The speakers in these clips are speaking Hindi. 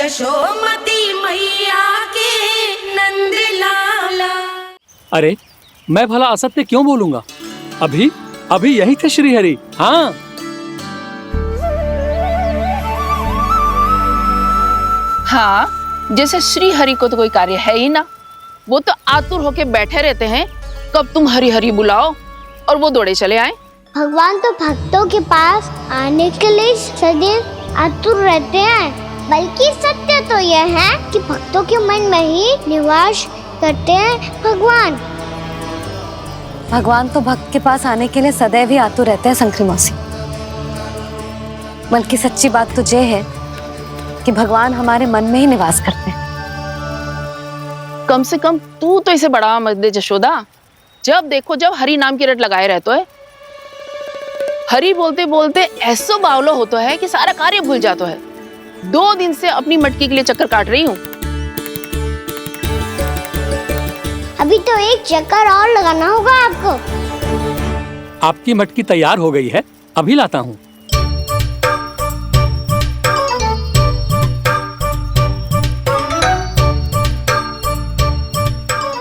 यशोमती मैया के नंद लाला। अरे मैं भला असत्य क्यों बोलूंगा? अभी अभी यही थे श्रीहरि। हाँ, हाँ, जैसे श्री हरि को तो कोई कार्य है ही ना। वो तो आतुर होके बैठे रहते हैं कब तुम हरि हरि बुलाओ और वो दौड़े चले आए। भगवान तो भक्तों के पास आने के लिए सदैव आतुर रहते हैं। बल्कि सत्य तो यह है कि भक्तों के मन में ही निवास करते हैं भगवान। भगवान तो भक्त के पास आने के लिए सदैव ही आतुर रहते हैं शंकरी मौसी। बल्कि सच्ची बात तो ये है कि भगवान हमारे मन में ही निवास करते हैं। कम से कम तू तो इसे बढ़ावा मत दे जशोदा। जब देखो जब हरि नाम की रट लगाए रहते है। हरि बोलते बोलते ऐसो बावलो होता है कि सारा कार्य भूल जाता है। 2 दिन से अपनी मटकी के लिए चक्कर काट रही हूँ। अभी तो एक चक्कर और लगाना होगा आपको। आपकी मटकी तैयार हो गई है, अभी लाता हूँ।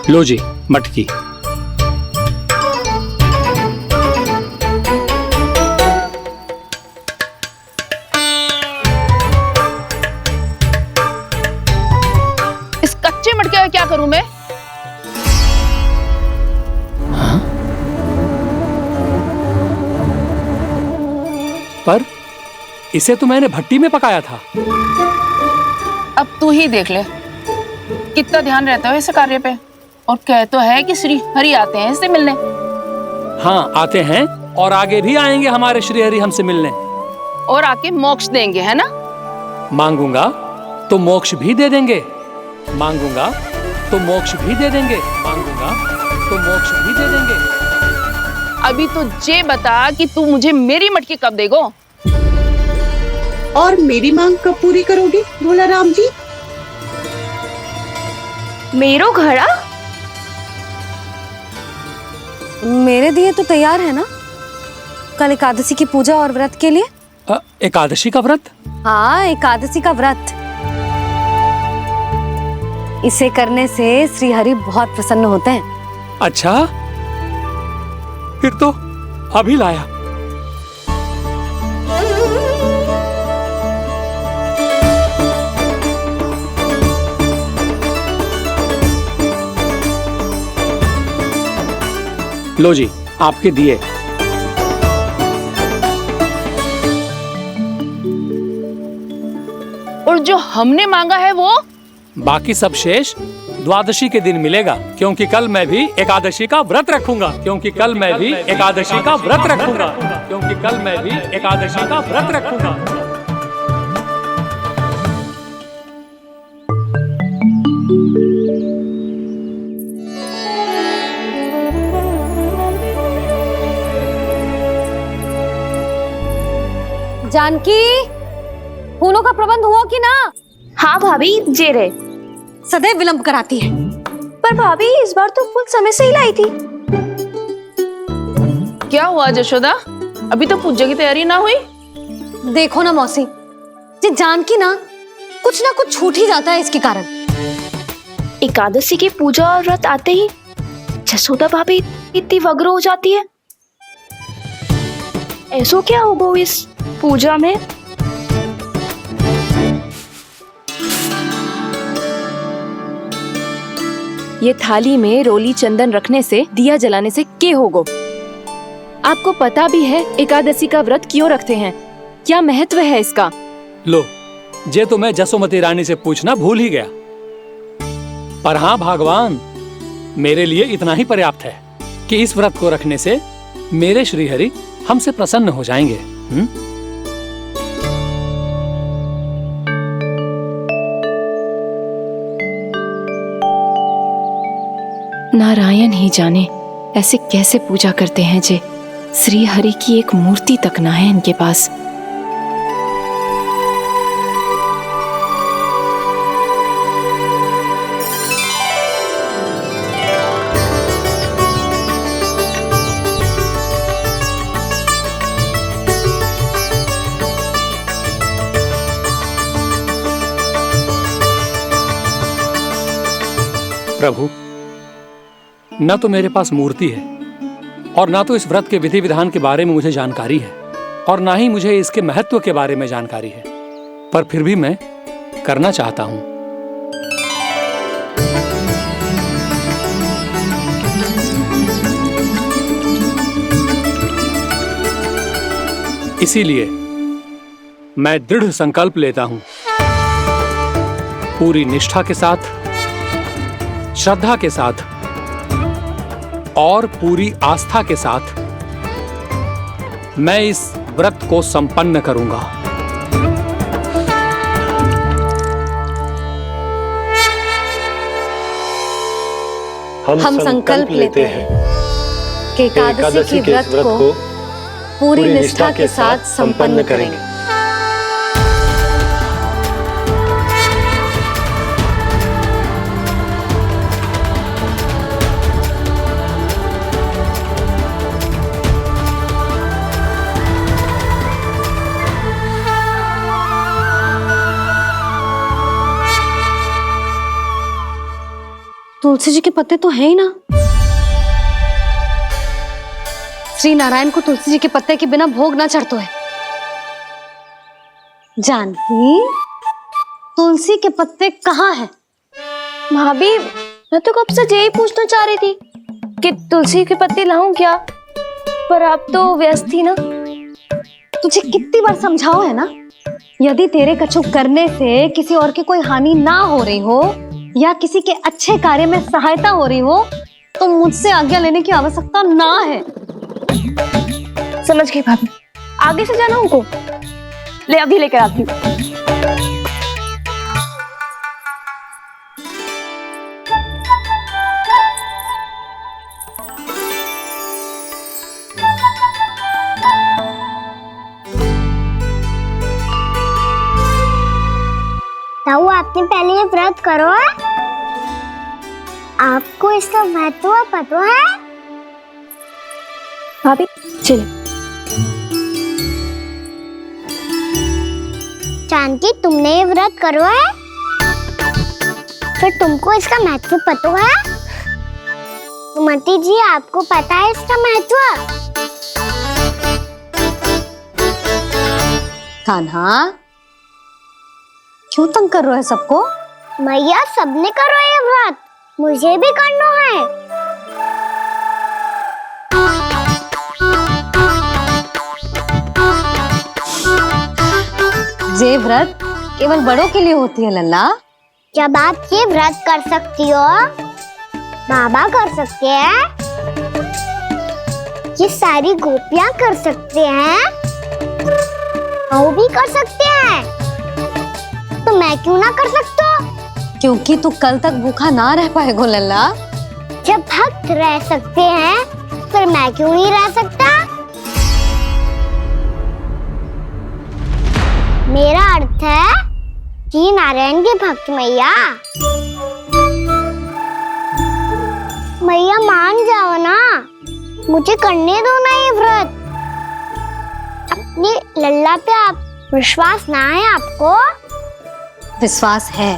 लो जी मटकी। इस कच्चे मटके का क्या करूं मैं? हाँ? पर इसे तो मैंने भट्टी में पकाया था। अब तू ही देख ले कितना ध्यान रहता है इस कार्य पे। और कह तो है कि श्री हरि आते हैं इससे मिलने। हाँ आते हैं और आगे भी आएंगे हमारे श्रीहरि हमसे मिलने। और आके मोक्ष देंगे, है ना? मांगूंगा तो मोक्ष भी दे देंगे, मांगूंगा तो मोक्ष भी दे देंगे, मांगूंगा तो मोक्ष भी दे देंगे। अभी तो ये बता कि तू मुझे मेरी मटकी कब देगो? और मेरी मांग कब पूरी करोगे भोला राम जी? मेरो घड़ा मेरे दिए तो तैयार है ना कल एकादशी की पूजा और व्रत के लिए। एकादशी का व्रत? हाँ, एकादशी का व्रत। इसे करने से श्रीहरि बहुत प्रसन्न होते हैं। अच्छा, फिर तो अभी लाया। लो जी आपके दिए। और जो हमने मांगा है वो? बाकी सब शेष द्वादशी के दिन मिलेगा, क्योंकि कल मैं भी एकादशी का व्रत रखूंगा, क्योंकि कल मैं भी एकादशी का व्रत रखूंगा, क्योंकि कल मैं भी एकादशी का व्रत रखूंगा। जानकी, फूलों का प्रबंध हुआ कि ना? हाँ भाभी, जे रहे। सदैव विलंब कराती है। पर भाभी इस बार तो फूल समय से ही लाई थी। क्या हुआ जशोदा? अभी तो पूजा की तैयारी ना हुई? देखो ना मौसी, ये जानकी ना कुछ छूट ही जाता है इसके कारण। एकादशी की पूजा और व्रत आते ही जसोदा भाभी इतनी वग्र हो जाती है। ऐसो क्या होगा इस पूजा में? ये थाली में रोली चंदन रखने से, दिया जलाने से के होगो? आपको पता भी है एकादशी का व्रत क्यों रखते हैं? क्या महत्व है इसका? लो, जे तो मैं जसोमती रानी से पूछना भूल ही गया। पर हाँ भगवान, मेरे लिए इतना ही पर्याप्त है कि इस व्रत को रखने से मेरे श्रीहरि हमसे प्रसन्न हो जाएंगे। नारायण ही जाने ऐसे कैसे पूजा करते हैं जे श्री हरि की एक मूर्ति तक ना है इनके पास। प्रभु, न तो मेरे पास मूर्ति है और ना तो इस व्रत के विधि विधान के बारे में मुझे जानकारी है और ना ही मुझे इसके महत्व के बारे में जानकारी है, पर फिर भी मैं करना चाहता हूं। इसीलिए मैं दृढ़ संकल्प लेता हूं, पूरी निष्ठा के साथ, श्रद्धा के साथ और पूरी आस्था के साथ मैं इस व्रत को संपन्न करूंगा। हम संकल्प लेते हैं कि एकादशी के व्रत को पूरी निष्ठा के साथ संपन्न करेंगे। तुलसी जी के पत्ते तो हैं ही ना। श्री नारायण को तुलसी जी के पत्ते के बिना भोग ना चढ़तो है। जानकी, तुलसी के पत्ते कहाँ हैं? भाभी, मैं तो कब से यही पूछना चाह रही थी कि तुलसी के पत्ते लाऊं क्या, पर आप तो व्यस्त थी ना। तुझे कितनी बार समझाओ है ना, यदि तेरे कछु करने से किसी और की कोई हानि ना हो रही हो या किसी के अच्छे कार्य में सहायता हो रही हो तो मुझसे आज्ञा लेने की आवश्यकता ना है। समझ गई भाभी, आगे से जाना उनको। ले अभी लेकर आती हूँ। ताऊ, आपने पहले ये व्रत करो है? आपको इसका महत्व पता है? भाभी चले। जानकी, तुमने ये व्रत करो है? फिर तुमको इसका महत्व पता है? सुमति जी, आपको पता है इसका महत्व? कान्हा, क्यों तंग कर रहे हो सबको? मैया, सबने करो ये व्रत, मुझे भी करना है। ये व्रत केवल बड़ों के लिए होती है लल्ला। जब आप ये व्रत कर सकती हो, बाबा कर सकते हैं, ये सारी गोपियां कर सकते हैं, वो भी कर सकते हैं, तो मैं क्यों ना कर सकता? क्योंकि तू कल तक भूखा ना रह पाएगा लल्ला। जब भक्त रह सकते हैं, फिर मैं क्यों नहीं रह सकता? मेरा अर्थ है कि नारायण के भक्त मैया, मैया मान जाओ ना, मुझे करने दो ना ये व्रत। अपनी लल्ला पे आप विश्वास ना है आपको? विश्वास है।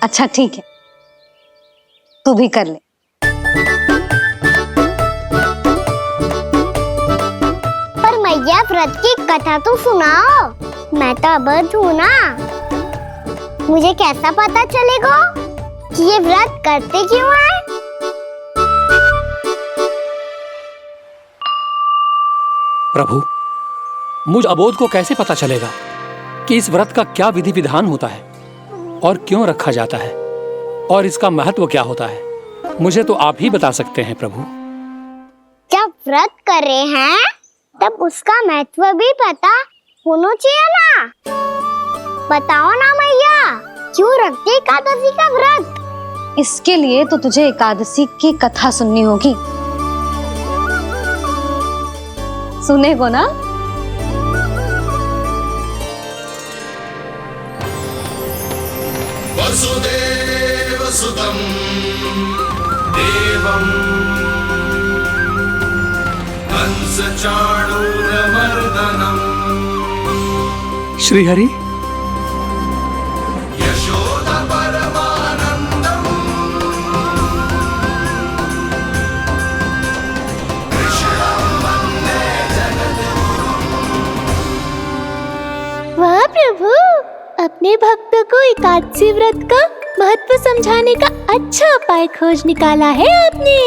अच्छा ठीक है, तू भी कर ले। पर मैया, व्रत की कथा तो सुनाओ, मैं तो अबध हूँ ना। मुझे कैसा पता चलेगा कि ये व्रत करते क्यों हैं? प्रभु, मुझ अबोध को कैसे पता चलेगा कि इस व्रत का क्या विधि विधान होता है और क्यों रखा जाता है और इसका महत्व क्या होता है? मुझे तो आप ही बता सकते हैं प्रभु। जब व्रत कर रहे हैं तब उसका महत्व भी पता होना चाहिए ना। बताओ ना मैया, क्यों रखते एकादशी का व्रत? इसके लिए तो तुझे एकादशी की कथा सुननी होगी। सुनेगो ना? वसुदेव सुतं देवं कंसचाणूरमर्दनम् श्रीहरि, यशोदा परमानन्दं प्रभु, अपने भक्तों को एकादशी व्रत का महत्व समझाने का अच्छा उपाय खोज निकाला है आपने।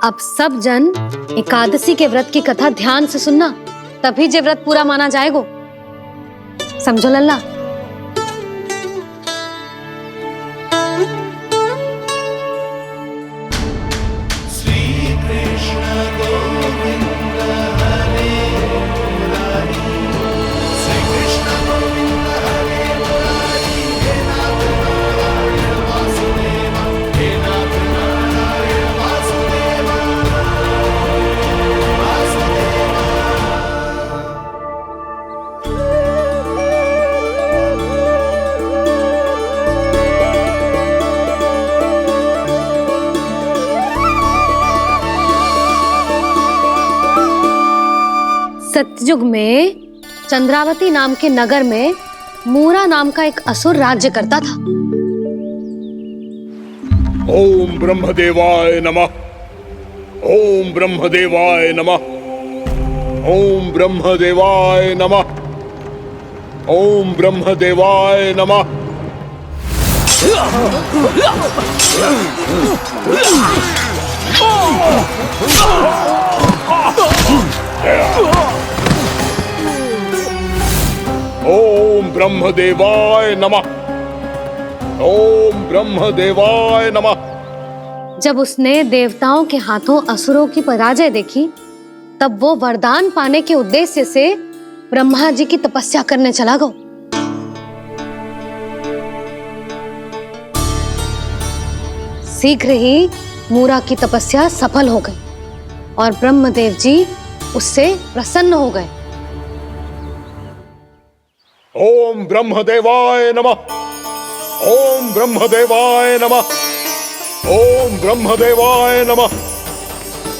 अब सब जन एकादशी के व्रत की कथा ध्यान से सुनना, तभी जे व्रत पूरा माना जाएगा। समझो लल्ला। सतयुग में चंद्रावती नाम के नगर में मूरा नाम का एक असुर राज्य करता था। ओम ब्रह्मदेवाय नमः। ओम ब्रह्मदेवाय नमः। ओम ब्रह्मदेवाय नमः। ओम ब्रह्मदेवाय नमः। ओम ब्रह्मदेवाय नमः। ओम ब्रह्मदेवाय नमः। जब उसने देवताओं के हाथों असुरों की पराजय देखी, तब वो वरदान पाने के उद्देश्य से ब्रह्मा जी की तपस्या करने चला गया। शीघ्र ही मूरा की तपस्या सफल हो गई और ब्रह्मदेव जी उससे प्रसन्न हो गए। ओम ब्रह्मदेवाय नमः। ओम ब्रह्मदेवाय नमः। ओम ब्रह्मदेवाय नमः।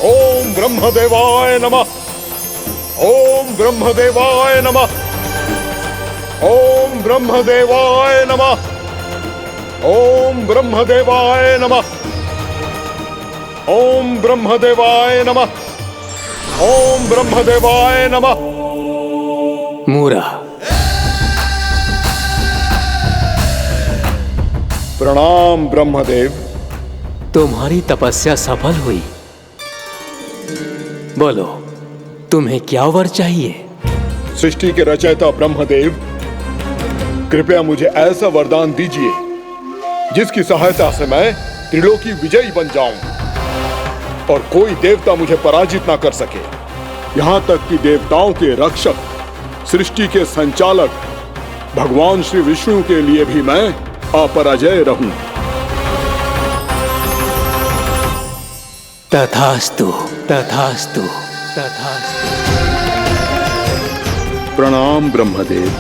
ओम ब्रह्मदेवाय नमः। ओम ब्रह्मदेवाय नमः। ओम ब्रह्मदेवाय नमः। ओम ब्रह्मदेवाय नमः। ओम ब्रह्मदेवाय नमः। ओम ब्रह्मदेवाय नमः। मूरा, प्रणाम ब्रह्मदेव। तुम्हारी तपस्या सफल हुई। बोलो, तुम्हें क्या वर चाहिए? सृष्टि के रचयिता ब्रह्मदेव, कृपया मुझे ऐसा वरदान दीजिए जिसकी सहायता से मैं त्रिलोकी विजयी बन जाऊं और कोई देवता मुझे पराजित ना कर सके। यहां तक कि देवताओं के रक्षक, सृष्टि के संचालक भगवान श्री विष्णु के लिए भी मैं अपराजय रहूं। तथास्तु, तथास्तु, तथास्तु। प्रणाम ब्रह्मदेव।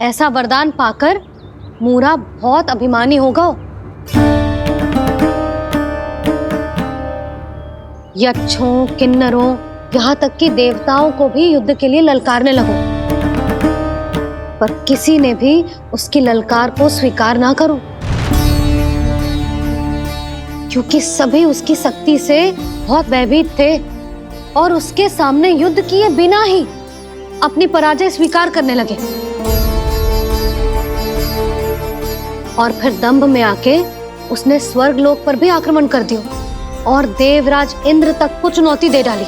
ऐसा वरदान पाकर मूरा बहुत अभिमानी होगा। यक्षों, किन्नरों, यहाँ तक कि देवताओं को भी युद्ध के लिए ललकारने लगो, पर किसी ने भी उसकी ललकार को स्वीकार ना करो, क्योंकि सभी उसकी शक्ति से बहुत भयभीत थे और उसके सामने युद्ध किए बिना ही अपनी पराजय स्वीकार करने लगे और फिर दंभ में आके उसने स्वर्ग लोक पर भी आक्रमण कर दियो और देवराज इंद्र तक को चुनौती दे डाली।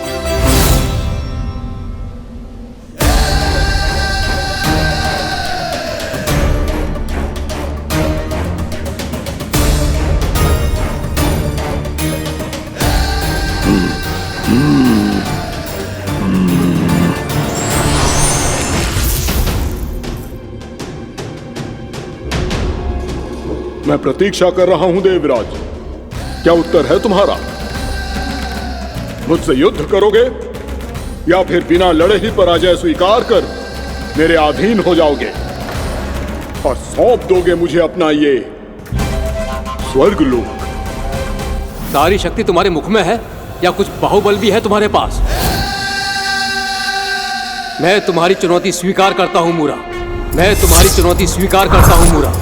मैं प्रतीक्षा कर रहा हूं देवराज, क्या उत्तर है तुम्हारा? मुझसे युद्ध करोगे या फिर बिना लड़े ही पराजय स्वीकार कर मेरे अधीन हो जाओगे और सौंप दोगे मुझे अपना ये स्वर्ग लोक? सारी शक्ति तुम्हारे मुख में है या कुछ बाहुबल भी है तुम्हारे पास? मैं तुम्हारी चुनौती स्वीकार करता हूं मूरा, मैं तुम्हारी चुनौती स्वीकार करता हूं मूरा।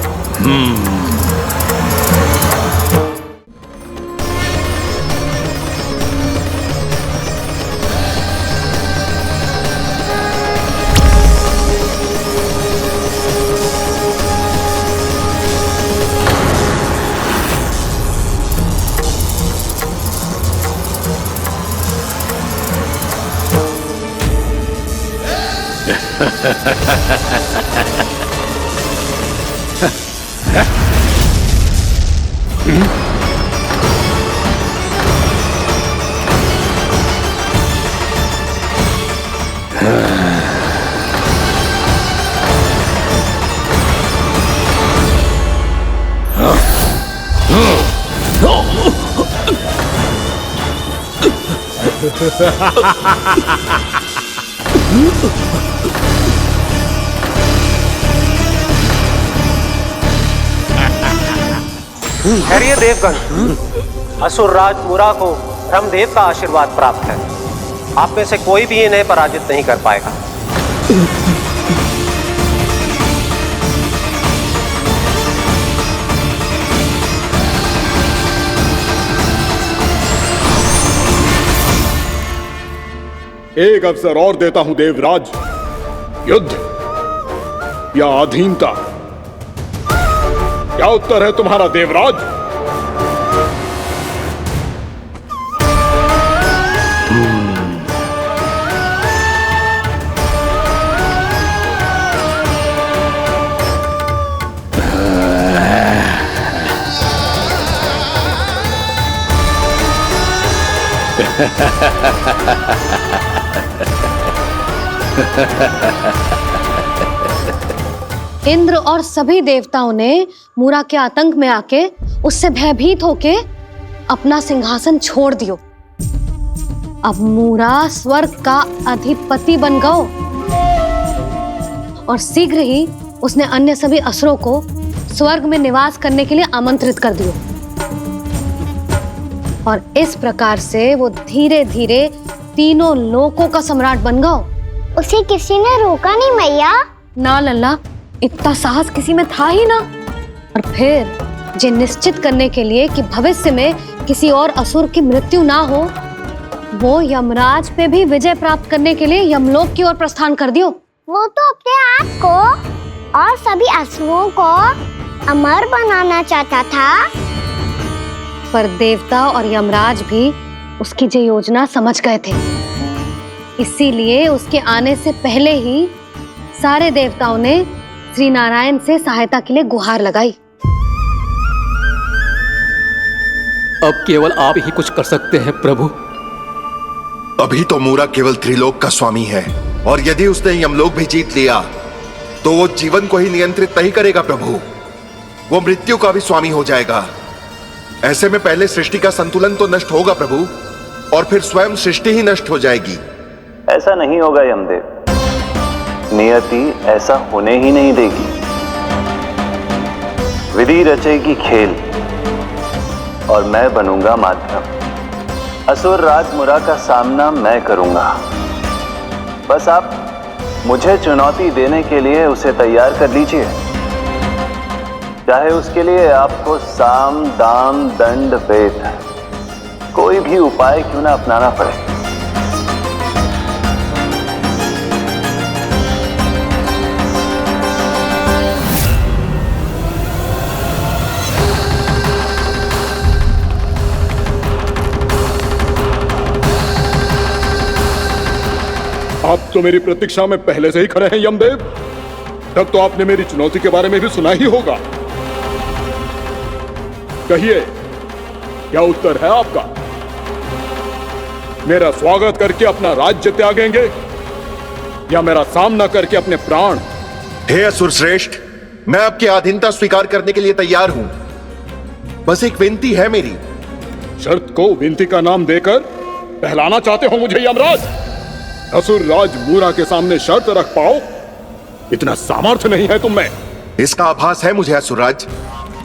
खैरिए देवगण, असुर राज मुरा को ब्रह्मदेव का आशीर्वाद प्राप्त है। आप में से कोई भी इन्हें पराजित नहीं कर पाएगा। एक अवसर और देता हूं देवराज, युद्ध या अधीनता, क्या उत्तर है तुम्हारा देवराज? इंद्र और सभी देवताओं ने मूरा के आतंक में आके उससे भयभीत होके अपना सिंहासन छोड़ दियो। अब मूरा स्वर्ग का अधिपति बन गयो और शीघ्र ही उसने अन्य सभी असुरों को स्वर्ग में निवास करने के लिए आमंत्रित कर दियो और इस प्रकार से वो धीरे धीरे तीनों लोकों का सम्राट बन गयो। उसे किसी ने रोका नहीं मैया? ना लल्ला, इतना साहस किसी में था ही ना। और फिर ये निश्चित करने के लिए कि भविष्य में किसी और असुर की मृत्यु ना हो, वो यमराज पे भी विजय प्राप्त करने के लिए यमलोक की ओर प्रस्थान कर दियो। वो तो अपने आप को और सभी असुरों को अमर बनाना चाहता था। पर देवता और यमराज भी उसकी ये योजना समझ गए थे, इसीलिए उसके आने से पहले ही सारे देवताओं ने श्री नारायण से सहायता के लिए गुहार लगाई। अब केवल आप ही कुछ कर सकते हैं प्रभु। अभी तो मूरा केवल त्रिलोक का स्वामी है और यदि उसने यमलोक भी जीत लिया तो वो जीवन को ही नियंत्रित नहीं करेगा प्रभु, वो मृत्यु का भी स्वामी हो जाएगा। ऐसे में पहले सृष्टि का संतुलन तो नष्ट होगा प्रभु और फिर स्वयं सृष्टि ही नष्ट हो जाएगी। ऐसा नहीं होगा यमदेव, नियति ऐसा होने ही नहीं देगी। विधि रचेगी खेल और मैं बनूंगा माध्यम। असुर राज मुरा का सामना मैं करूंगा। बस आप मुझे चुनौती देने के लिए उसे तैयार कर लीजिए, चाहे उसके लिए आपको साम दाम दंड भेद कोई भी उपाय क्यों ना अपनाना पड़े। तो मेरी प्रतीक्षा में पहले से ही खड़े हैं यमदेव। तब तो आपने मेरी चुनौती के बारे में भी सुना ही होगा। कहिए, क्या उत्तर है आपका? मेरा स्वागत करके अपना राज्य त्यागेंगे या मेरा सामना करके अपने प्राण? हे असुर श्रेष्ठ, मैं आपकी अधीनता स्वीकार करने के लिए तैयार हूं। बस एक विनती है मेरी। शर्त को विनती का नाम देकर पहलाना चाहते हो मुझे यमराज? असुर राज मूरा के सामने शर्त रख पाओ, इतना सामर्थ्य नहीं है तुम में। इसका आभास है मुझे असुरराज,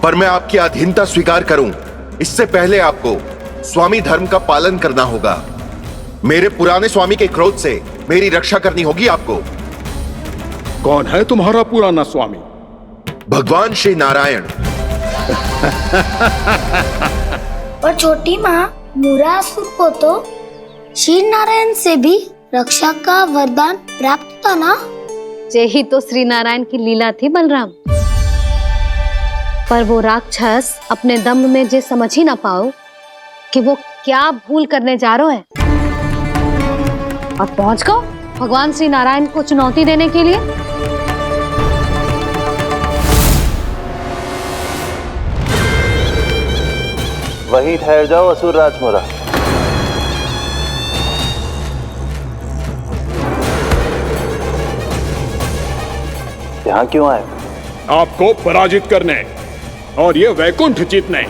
पर मैं आपकी अधीनता स्वीकार करूं इससे पहले आपको स्वामी धर्म का पालन करना होगा। मेरे पुराने स्वामी के क्रोध से मेरी रक्षा करनी होगी आपको। कौन है तुम्हारा पुराना स्वामी? भगवान श्री नारायण। और छोटी माँ मूरासुर को तो श्री नारायण से भी रक्षा का वरदान प्राप्त था ना? यही तो श्री नारायण की लीला थी बलराम। पर वो राक्षस अपने दम में जे समझ ही ना पाओ कि वो क्या भूल करने जा रहा है, और पहुंच गो भगवान श्री नारायण को चुनौती देने के लिए। वहीं ठहर जाओ असुर राज मूरा। यहाँ क्यों आए? आपको पराजित करने और ये वैकुंठ जीतने,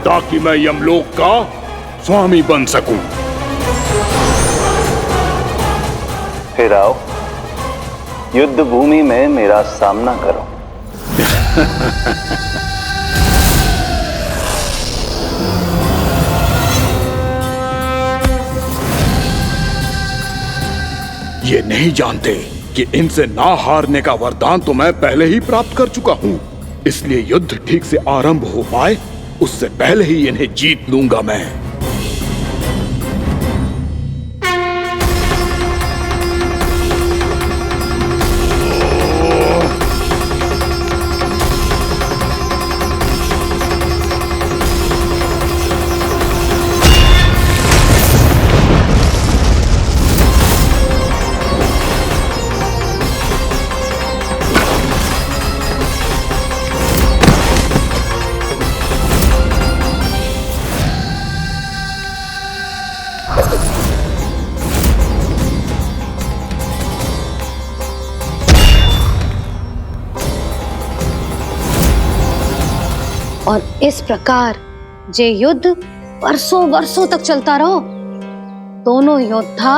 ताकि मैं यमलोक का स्वामी बन सकूं। फिर आओ, युद्ध भूमि में मेरा सामना करो। ये नहीं जानते कि इनसे ना हारने का वरदान तो मैं पहले ही प्राप्त कर चुका हूं, इसलिए युद्ध ठीक से आरंभ हो पाए उससे पहले ही इन्हें जीत लूंगा मैं। और इस प्रकार जे युद्ध वर्षों वर्षों तक चलता रहो। दोनों योद्धा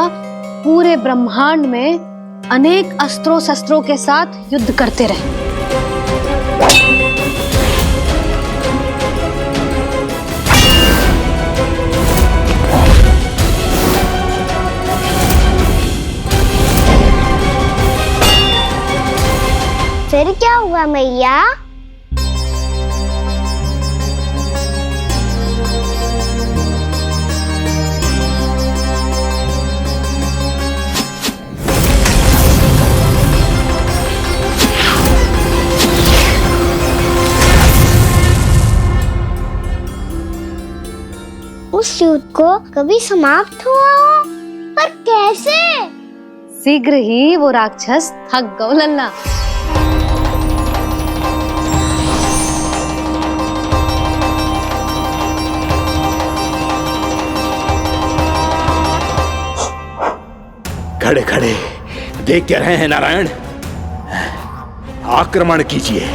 पूरे ब्रह्मांड में अनेक अस्त्रों शस्त्रों के साथ युद्ध करते रहे। फिर क्या हुआ मैया? उस युद्ध को कभी समाप्त हुआ हो, पर कैसे? शीघ्र ही वो राक्षस थक गौ लल्ला। खड़े खड़े देख क्या रहे हैं नारायण? आक्रमण कीजिए,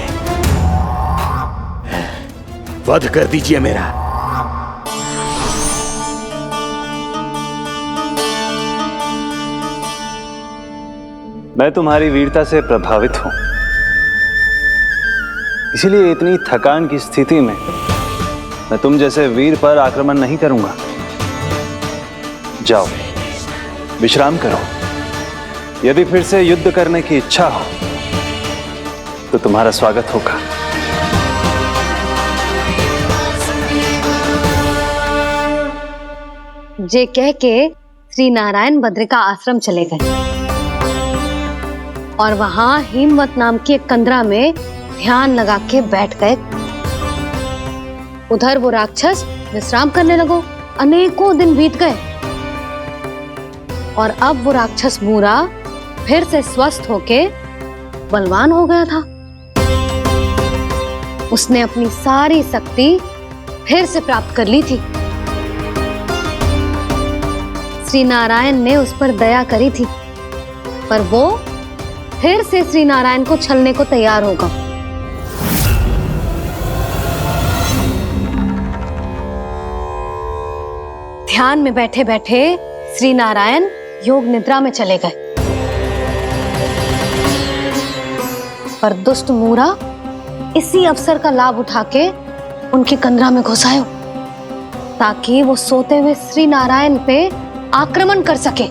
वध कर दीजिए मेरा। मैं तुम्हारी वीरता से प्रभावित हूं, इसीलिए इतनी थकान की स्थिति में मैं तुम जैसे वीर पर आक्रमण नहीं करूंगा। जाओ विश्राम करो। यदि फिर से युद्ध करने की इच्छा हो तो तुम्हारा स्वागत होगा। जे कह के श्री नारायण बद्रिका आश्रम चले गए और वहां हिमवत नाम की एक कंदरा में ध्यान लगा के बैठ गए। उधर वो राक्षस विश्राम करने लगो। अनेकों दिन बीत गए और अब वो राक्षस मूरा फिर से स्वस्थ होके बलवान हो गया था। उसने अपनी सारी शक्ति फिर से प्राप्त कर ली थी। श्री नारायण ने उस पर दया करी थी, पर वो फिर से श्री नारायण को छलने को तैयार होगा। ध्यान में बैठे बैठे श्री नारायण योग निद्रा में चले गए, पर दुष्ट मूरा इसी अवसर का लाभ उठा के उनके कंदरा में घुस आयो, ताकि वो सोते हुए श्री नारायण पे आक्रमण कर सके।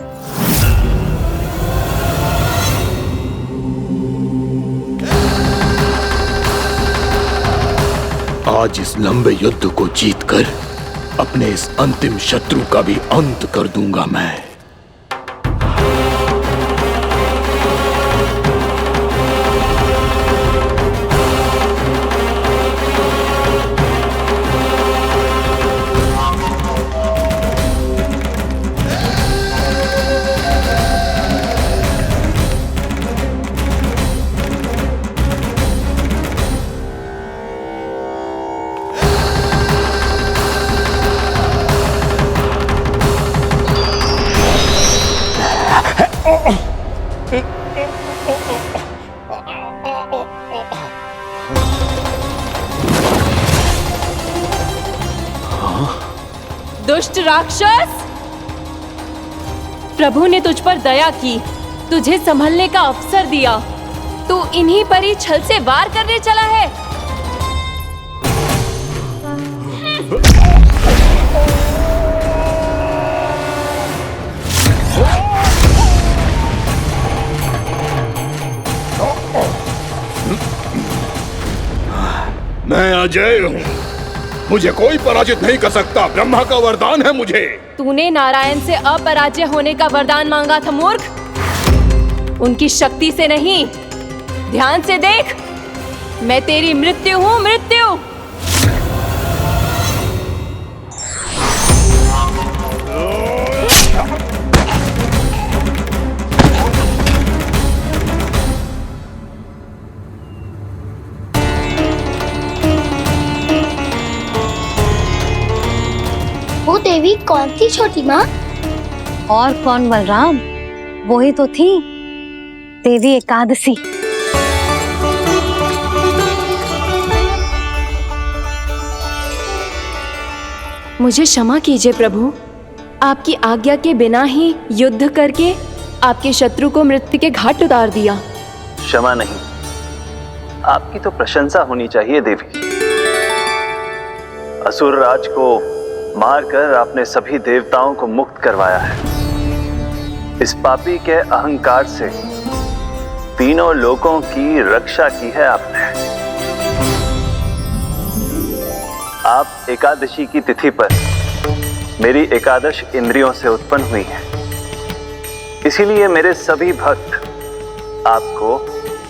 आज इस लंबे युद्ध को जीतकर अपने इस अंतिम शत्रु का भी अंत कर दूंगा मैं। दुष्ट राक्षस, प्रभु ने तुझ पर दया की, तुझे संभलने का अवसर दिया। तू इन्हीं पर ही छल से वार करने चला है। मैं अजय हूँ, मुझे कोई पराजित नहीं कर सकता। ब्रह्मा का वरदान है मुझे। तूने नारायण से अपराजय होने का वरदान मांगा था मूर्ख, उनकी शक्ति से नहीं। ध्यान से देख, मैं तेरी मृत्यु हूँ, मृत्यु। वो देवी कौन थी छोटी माँ? और कौन बलराम, वही तो थी देवी एकादशी। मुझे क्षमा कीजिए प्रभु, आपकी आज्ञा के बिना ही युद्ध करके आपके शत्रु को मृत्यु के घाट उतार दिया। क्षमा नहीं, आपकी तो प्रशंसा होनी चाहिए देवी। असुर राज को मारकर आपने सभी देवताओं को मुक्त करवाया है। इस पापी के अहंकार से तीनों लोकों की रक्षा की है आपने। आप एकादशी की तिथि पर मेरी एकादश इंद्रियों से उत्पन्न हुई हैं। इसीलिए मेरे सभी भक्त आपको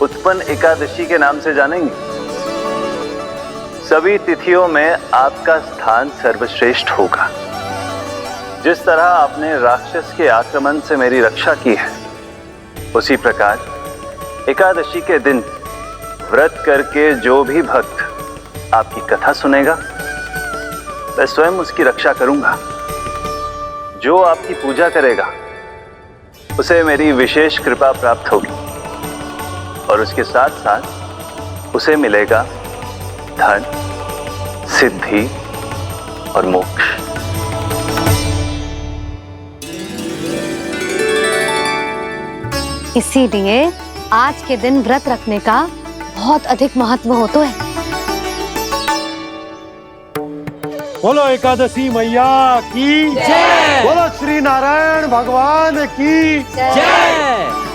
उत्पन्न एकादशी के नाम से जानेंगे। सभी तिथियों में आपका स्थान सर्वश्रेष्ठ होगा। जिस तरह आपने राक्षस के आक्रमण से मेरी रक्षा की है, उसी प्रकार एकादशी के दिन व्रत करके जो भी भक्त आपकी कथा सुनेगा, मैं स्वयं उसकी रक्षा करूंगा। जो आपकी पूजा करेगा उसे मेरी विशेष कृपा प्राप्त होगी, और उसके साथ साथ उसे मिलेगा धन, सिद्धि और मोक्ष। इसीलिए आज के दिन व्रत रखने का बहुत अधिक महत्व होता है। बोलो एकादशी मैया की जय। बोलो श्री नारायण भगवान की जय।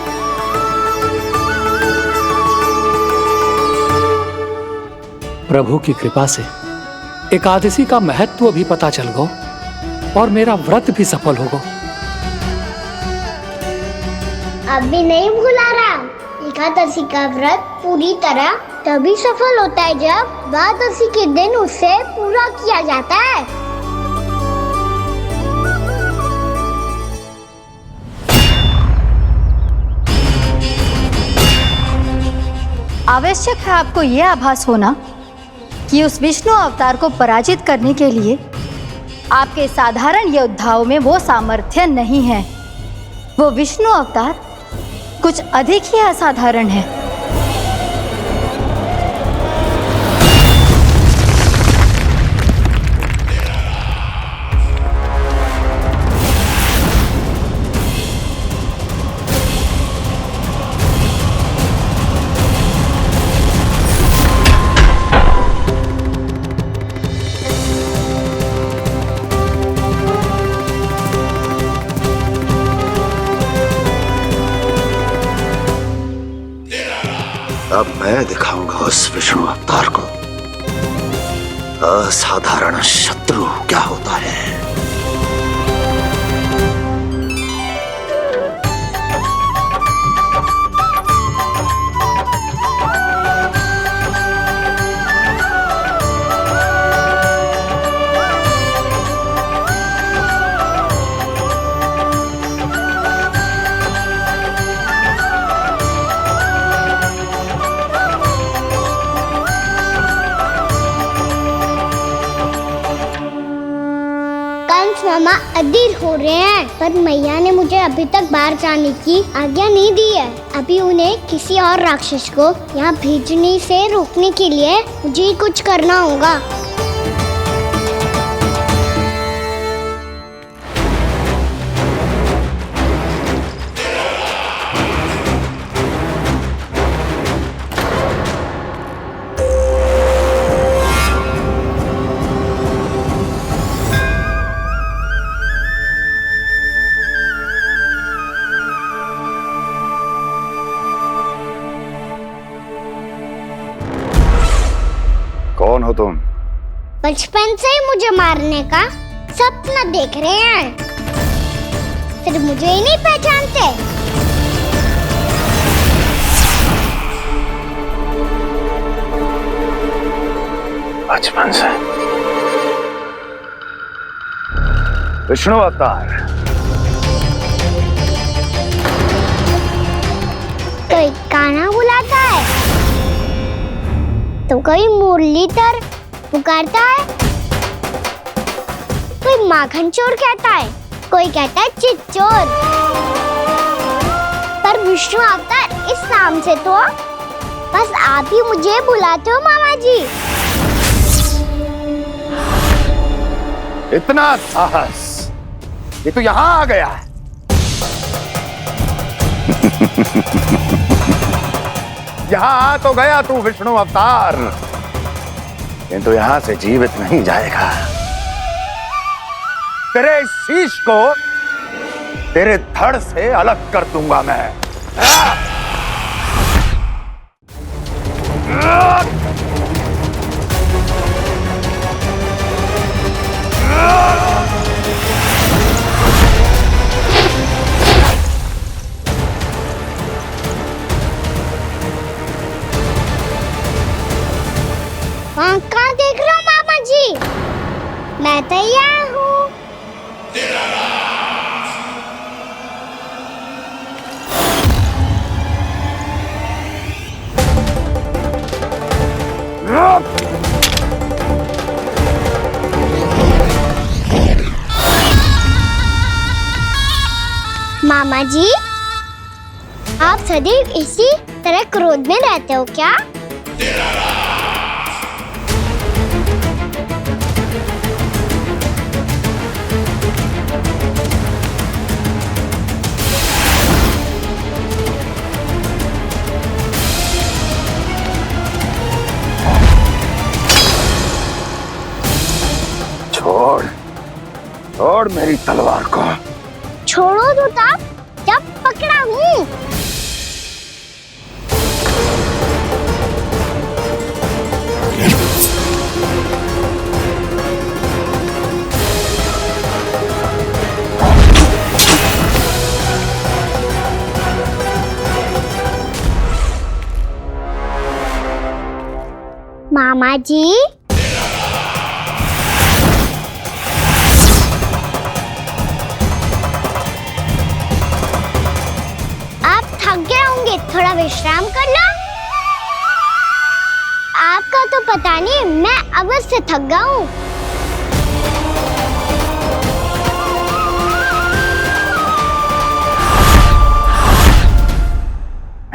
प्रभु की कृपा से एकादशी का महत्व भी पता चल गो और मेरा व्रत भी सफल होगा। अभी नहीं भूला राम, एकादशी का व्रत पूरी तरह तभी सफल होता है जब द्वादशी के दिन उसे पूरा किया जाता है। आवश्यक है आपको यह आभास होना कि उस विष्णु अवतार को पराजित करने के लिए आपके साधारण योद्धाओं में वो सामर्थ्य नहीं है। वो विष्णु अवतार कुछ अधिक ही असाधारण है। अब मैं दिखाऊंगा उस विष्णु अवतार को असाधारण शत्रु क्या होता है। मामा अधीर हो रहे हैं, पर मैया ने मुझे अभी तक बाहर जाने की आज्ञा नहीं दी है। अभी उन्हें किसी और राक्षस को यहाँ भेजने से रोकने के लिए मुझे ही कुछ करना होगा। कौन हो तुम? बचपन से ही मुझे मारने का सपना देख रहे हैं, फिर मुझे ही नहीं पहचानते। बचपन से विष्णु अवतार। कोई गाना बुलाता है तो कोई मुरलीधर पुकारता है, कोई माखन चोर कहता है, कोई कहता है चिच्चोर। पर विष्णु अवतार इस नाम से तो बस आप ही मुझे बुलाते हो मामा जी। इतना साहस, ये तो यहाँ आ गया है। यहाँ आ तो गया तू विष्णु अवतार, किंतु यहाँ से जीवित नहीं जाएगा। तेरे इस शीश को तेरे धड़ से अलग कर दूंगा मैं। कहाँ देख रहे हो मामा जी? मैं तैयार हूँ। मामा जी, आप सदैव इसी तरह क्रोध में रहते हो क्या? छोड़ मेरी तलवार को। छोड़ो तो तब जब पकड़ा हूँ। मामा जी, थोड़ा विश्राम कर लो। का तो पता नहीं, मैं अवश्य थक गया हूँ।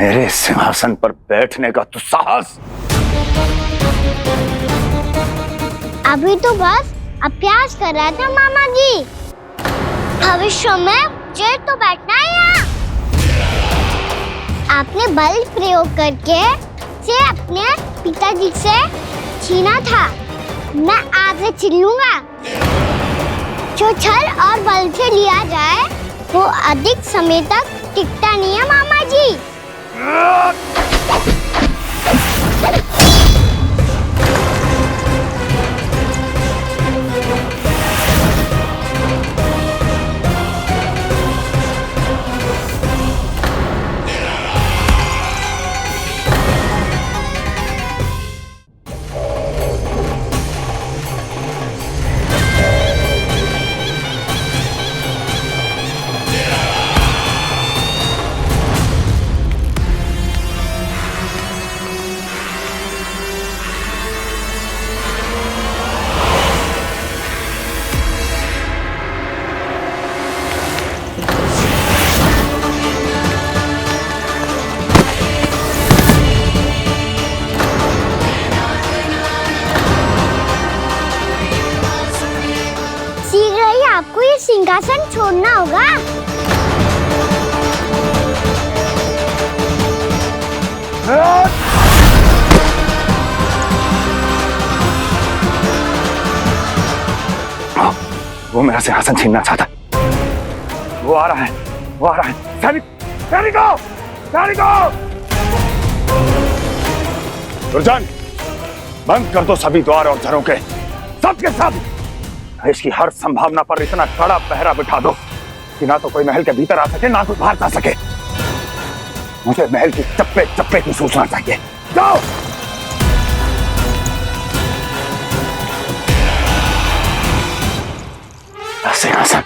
मेरे सिंहासन पर बैठने का तो साहस। अभी तो बस अभ्यास कर रहा था मामा जी। भविष्य में मुझे तो बैठना है यहाँ। आपने बल प्रयोग करके से अपने पिताजी से छीना था। मैं आज से छीन लूंगा। जो छल और बल से लिया जाए वो अधिक समय तक टिकता नहीं है मामा जी। आपको ये सिंहासन छोड़ना होगा। वो मेरा सिंहासन छीनना चाहता। वो आ रहा है, वो आ रहा है। सैनिकों! दुर्जन, बंद कर दो सभी द्वार और घरों के, सबके सब। इसकी हर संभावना पर इतना कड़ा पहरा बिठा दो कि ना तो कोई महल के भीतर आ सके, ना कोई बाहर जा सके। मुझे महल की चप्पे चप्पे की सूचना चाहिए। जाओ। सिंहासन।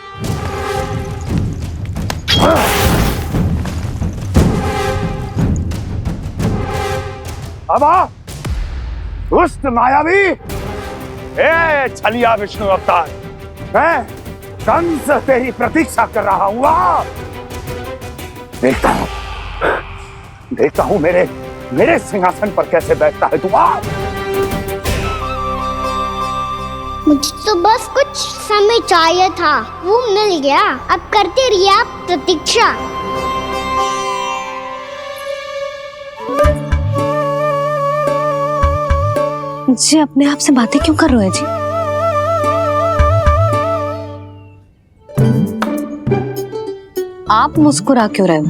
अब आ, दुष्ट मायावी, छलिया विष्णु अवतार, मैं कंस तेरी प्रतीक्षा कर रहा हूँ। देखता हूँ मेरे सिंहासन पर कैसे बैठता है तू। मुझे तो बस कुछ समय चाहिए था, वो मिल गया। अब करते रहिए आप प्रतीक्षा। जी अपने आप से बातें क्यों कर रहे हैं जी? आप मुस्कुरा क्यों रहे हो?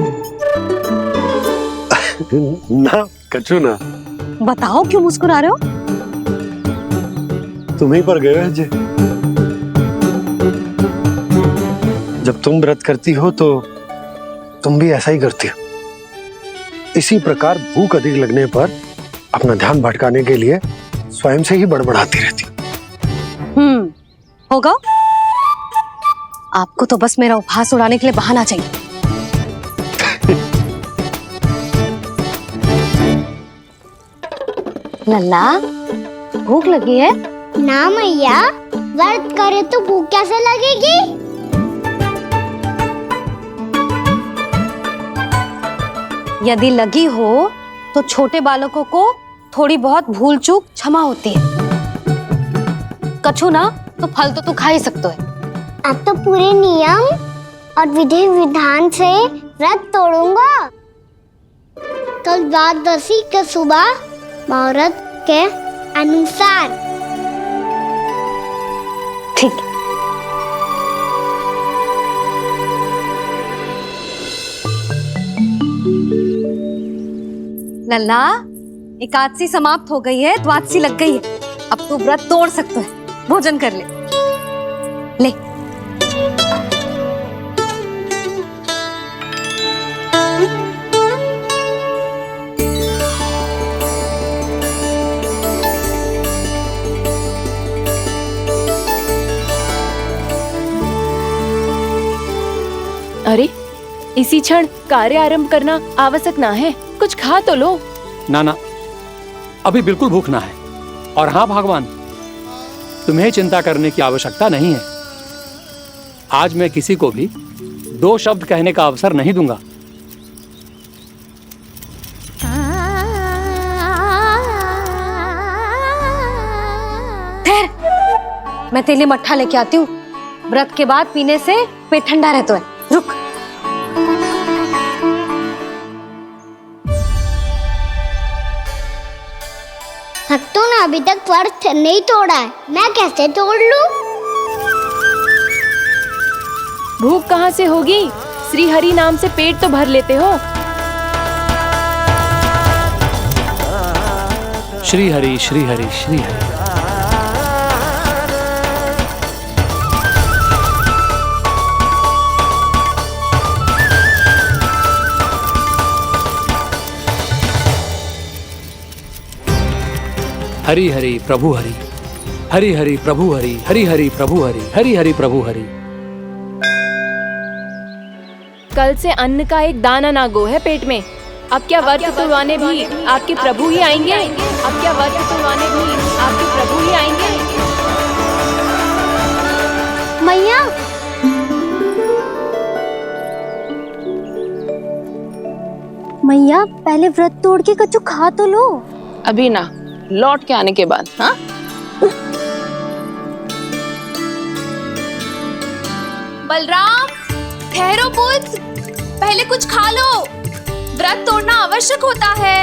ना कचू ना। बताओ क्यों मुस्कुरा रहे हो? तुम ही पर गए हैं जी। जब तुम व्रत करती हो तो तुम भी ऐसा ही करती हो। इसी प्रकार भूख अधिक लगने पर अपना ध्यान भटकाने के लिए स्वयं से ही बड़बड़ाती रहती। होगा। आपको तो बस मेरा उपहास उड़ाने के लिए बहाना चाहिए। लल्ला, भूख लगी है? ना मैया, व्रत करे तो भूख कैसे लगेगी? यदि लगी हो तो छोटे बालकों को थोड़ी बहुत भूल चूक क्षमा होती है। कछु ना तो फल तो तू खा ही सकते है। अब तो पूरे नियम और विधि विधान से व्रत तोड़ूंगा। कल द्वादशी के सुबह मुहूर्त के अनुसार। ठीक। लल्ला, एकादशी समाप्त हो गई है, द्वादशी लग गई है। अब तू व्रत तोड़ सकते है। भोजन कर ले। ले। अरे, इसी क्षण कार्य आरंभ करना आवश्यक ना है। कुछ खा तो लो। ना, अभी बिल्कुल भूख ना है। और हाँ भगवान, तुम्हें चिंता करने की आवश्यकता नहीं है। आज मैं किसी को भी 2 शब्द कहने का अवसर नहीं दूंगा। मैं तेरे लिए मट्ठा लेके आती हूँ। व्रत के बाद पीने से पेट ठंडा रहता है। रुक। भक्तों ने अभी तक व्रत नहीं तोड़ा है, मैं कैसे तोड़ लूं? भूख कहाँ से होगी? श्री हरि नाम से पेट तो भर लेते हो। श्री हरि श्री हरि श्री हरि। हरि हरि प्रभु हरि, हरि हरि प्रभु हरि, हरि हरि प्रभु हरि, हरि हरि प्रभु हरि। कल से अन्न का एक दाना ना गो है पेट में। अब क्या व्रत तुड़वाने भी आपके प्रभु ही आएंगे? अब क्या व्रत तुड़वाने भी आपके प्रभु ही आएंगे? मैया, मैया पहले व्रत तोड़ के कच्चू खा तो लो। अभी ना, लौट के आने के बाद। हाँ, बलराम, ठहरो पुत्र, पहले कुछ खा लो। व्रत तोड़ना आवश्यक होता है।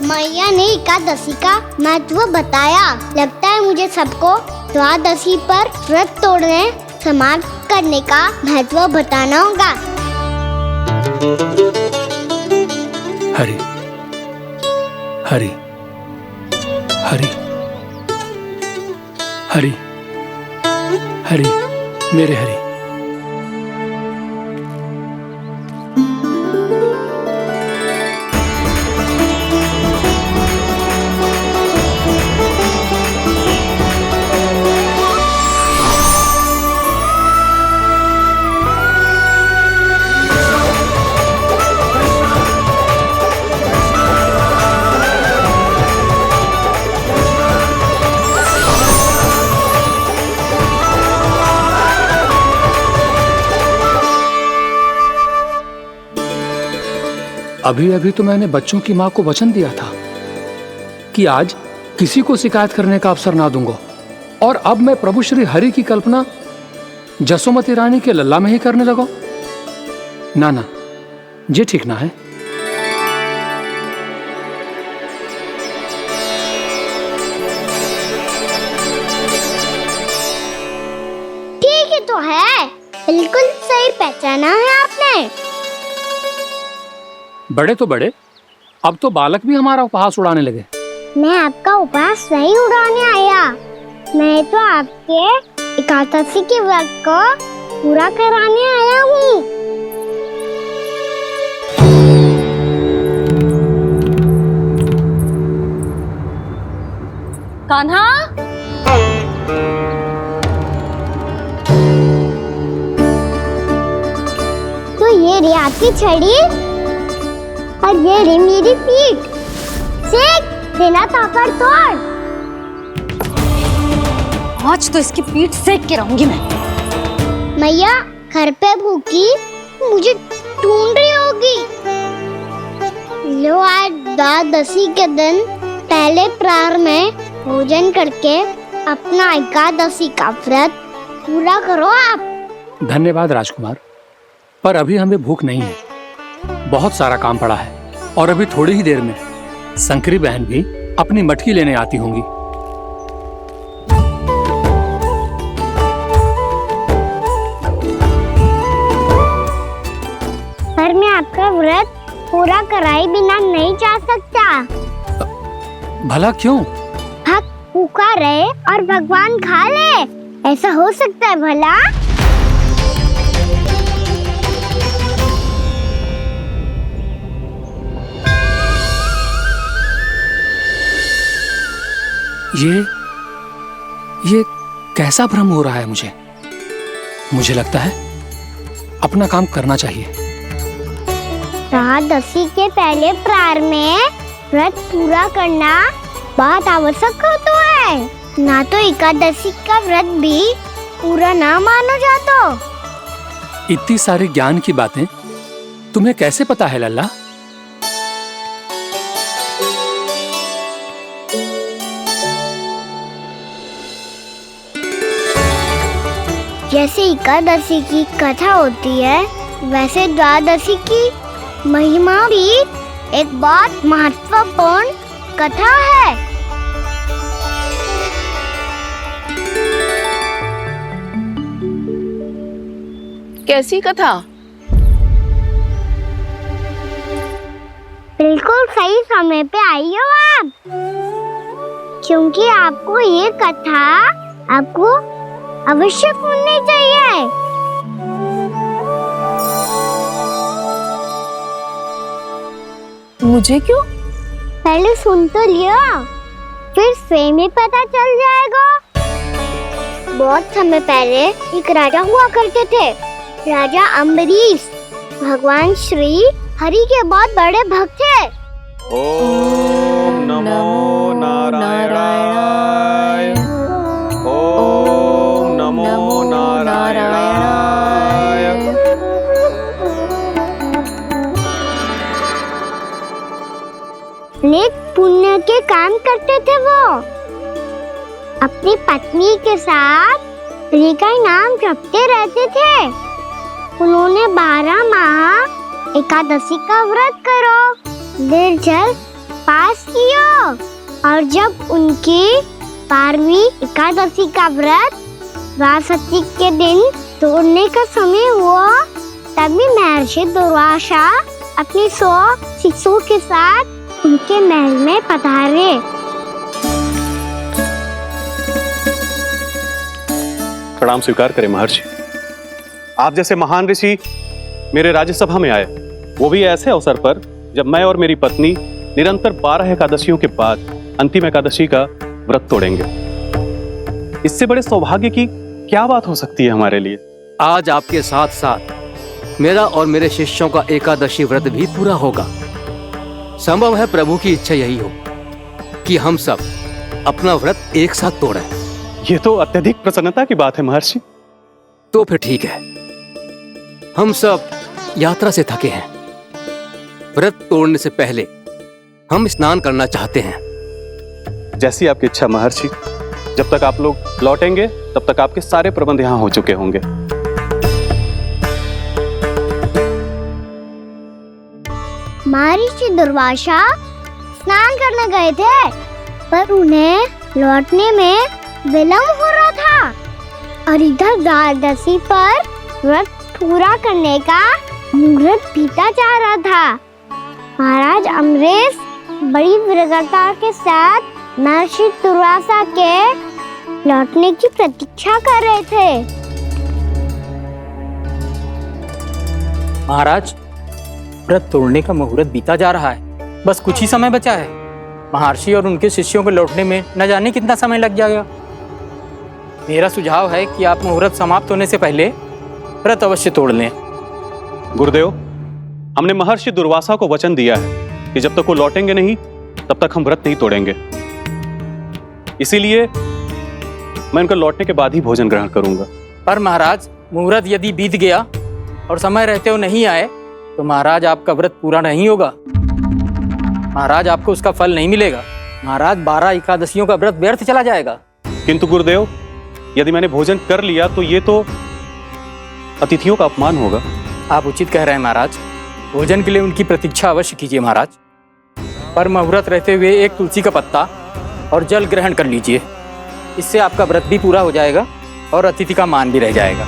मैया ने एकादशी का महत्व बताया। लगता है मुझे सबको द्वादशी पर व्रत तोड़ने समाप्त करने का महत्व बताना होगा। हरि हरि हरि हरि हरि, मेरे हरि। अभी अभी तो मैंने बच्चों की मां को वचन दिया था कि आज किसी को शिकायत करने का अवसर ना दूंगा, और अब मैं प्रभु श्री हरि की कल्पना जसोमती रानी के लल्ला में ही करने लगा। ना ना, ये ठीक ना है। ठीक है तो है, बिल्कुल सही पहचाना है आपने। बड़े तो बड़े, अब तो बालक भी हमारा उपहास उड़ाने लगे। मैं आपका उपहास नहीं उड़ाने आया, मैं तो आपके एकादशी के व्रत को पूरा कराने आया हूँ। कान्हा, तो ये रे आपकी छड़ी और ये रे मेरी पीठ। सेक देना ताकत तोड़। आज तो इसकी पीठ सेक के रहूंगी मैं। मैया घर पे भूखी मुझे ढूंढ रही होगी। लो, आज द्वादशी के दिन पहले प्रहर में भोजन करके अपना एकादशी का व्रत पूरा करो आप। धन्यवाद राजकुमार, पर अभी हमें भूख नहीं है। बहुत सारा काम पड़ा है, और अभी थोड़ी ही देर में शंकरी बहन भी अपनी मटकी लेने आती होंगी। पर मैं आपका व्रत पूरा कराए बिना नहीं जा सकता। भला क्यों? भक्त भूखा रहे और भगवान खा ले, ऐसा हो सकता है भला? ये कैसा भ्रम हो रहा है मुझे? मुझे लगता है अपना काम करना चाहिए। द्वादशी के पहले प्रहर में व्रत पूरा करना बहुत आवश्यक होता है। है, ना तो एकादशी का व्रत भी पूरा ना मानो जातो। इतनी सारे ज्ञान की बातें तुम्हें कैसे पता है लल्ला? जैसे एकादशी की कथा होती है, वैसे द्वादशी की महिमा भी एक बहुत महत्वपूर्ण कथा है। कैसी कथा? बिल्कुल सही समय पे आई हो आप, क्योंकि आपको ये कथा आपको अवश्य सुननी चाहिए। मुझे क्यों? पहले सुन तो लियो, फिर स्वयं ही पता चल जाएगा। बहुत समय पहले एक राजा हुआ करते थे, राजा अम्बरीश। भगवान श्री हरि के बहुत बड़े भक्त थे। ओम नमो नारायणाय। ओम नमो नारायणाय। नेक पुण्य के काम करते थे वो। अपनी पत्नी के साथ हरि का नाम जपते रहते थे। उन्होंने 12 माह एकादशी का व्रत करो, निर्जल पास किया, और जब उनकी 12वीं एकादशी का व्रत द्वादशी के दिन तोड़ने का समय हुआ, तभी महर्षि दुर्वासा अपनी 100 शिष्यों के साथ उनके महल में पधारे। प्रणाम स्वीकार करें महर्षि। आप जैसे महान ऋषि मेरे राज्यसभा में आए, वो भी ऐसे अवसर पर जब मैं और मेरी पत्नी निरंतर 12 एकादशियों के बाद अंतिम एकादशी का व्रत तोड़ेंगे। इससे बड़े सौभाग्य की क्या बात हो सकती है हमारे लिए। आज आपके साथ साथ मेरा और मेरे शिष्यों का एकादशी व्रत भी पूरा होगा। संभव है प्रभु की इच्छा यही हो कि हम सब अपना व्रत एक साथ तोड़ें। ये तो अत्यधिक प्रसन्नता की बात है महर्षि। तो फिर ठीक है, हम सब यात्रा से थके हैं। व्रत तोड़ने से पहले हम स्नान करना चाहते हैं। जैसी आपकी इच्छा महर्षि। जब तक आप लोग लौटेंगे तब तक आपके सारे प्रबंध यहाँ हो चुके होंगे। महर्षि दुर्वासा स्नान करने गए थे, पर उन्हें लौटने में विलंब हो रहा था, और इधर द्वादशी पर व्रत पूरा करने का मुहूर्त बीता जा रहा था। महाराज अम्बरीश बड़ी विरगता के साथ महर्षि दुर्वासा के लौटने की प्रतीक्षा कर रहे थे। महाराज, व्रत तोड़ने का मुहूर्त बीता जा रहा है, बस कुछ ही समय बचा है। महर्षि और उनके शिष्यों को लौटने में न जाने कितना समय लग जाएगा। मेरा सुझाव है कि आप मुहूर्त समाप्त होने से पहले व्रत अवश्य तोड़ लें। गुरुदेव, हमने महर्षि दुर्वासा को वचन दिया है कि जब तक वो लौटेंगे नहीं तब तक हम व्रत नहीं तोड़ेंगे। इसीलिए मैं उनका लौटने के बाद ही भोजन ग्रहण करूंगा। पर महाराज, मुहूर्त यदि बीत गया और समय रहते हो नहीं आए तो महाराज आपका व्रत पूरा नहीं होगा। महाराज, आपको उसका फल नहीं मिलेगा। महाराज, 12 एकादशियों का व्रत व्यर्थ चला जाएगा। किंतु गुरुदेव, यदि मैंने भोजन कर लिया तो ये तो अतिथियों का अपमान होगा। आप उचित कह रहे हैं महाराज। भोजन के लिए उनकी प्रतीक्षा अवश्य कीजिए महाराज, पर मुहूर्त रहते हुए एक तुलसी का पत्ता और जल ग्रहण कर लीजिए। इससे आपका व्रत भी पूरा हो जाएगा और अतिथि का मान भी रह जाएगा।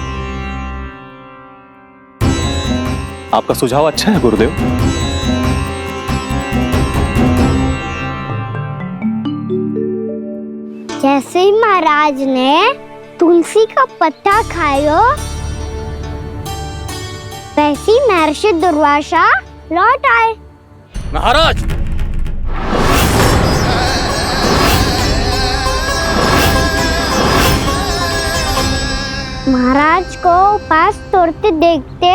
आपका सुझाव अच्छा है गुरुदेव। जैसे ही महाराज ने तुलसी का पत्ता खायो, वैसे ही महर्षि दुर्वासा लौट आए। महाराज, महाराज को उपास तोड़ते देखते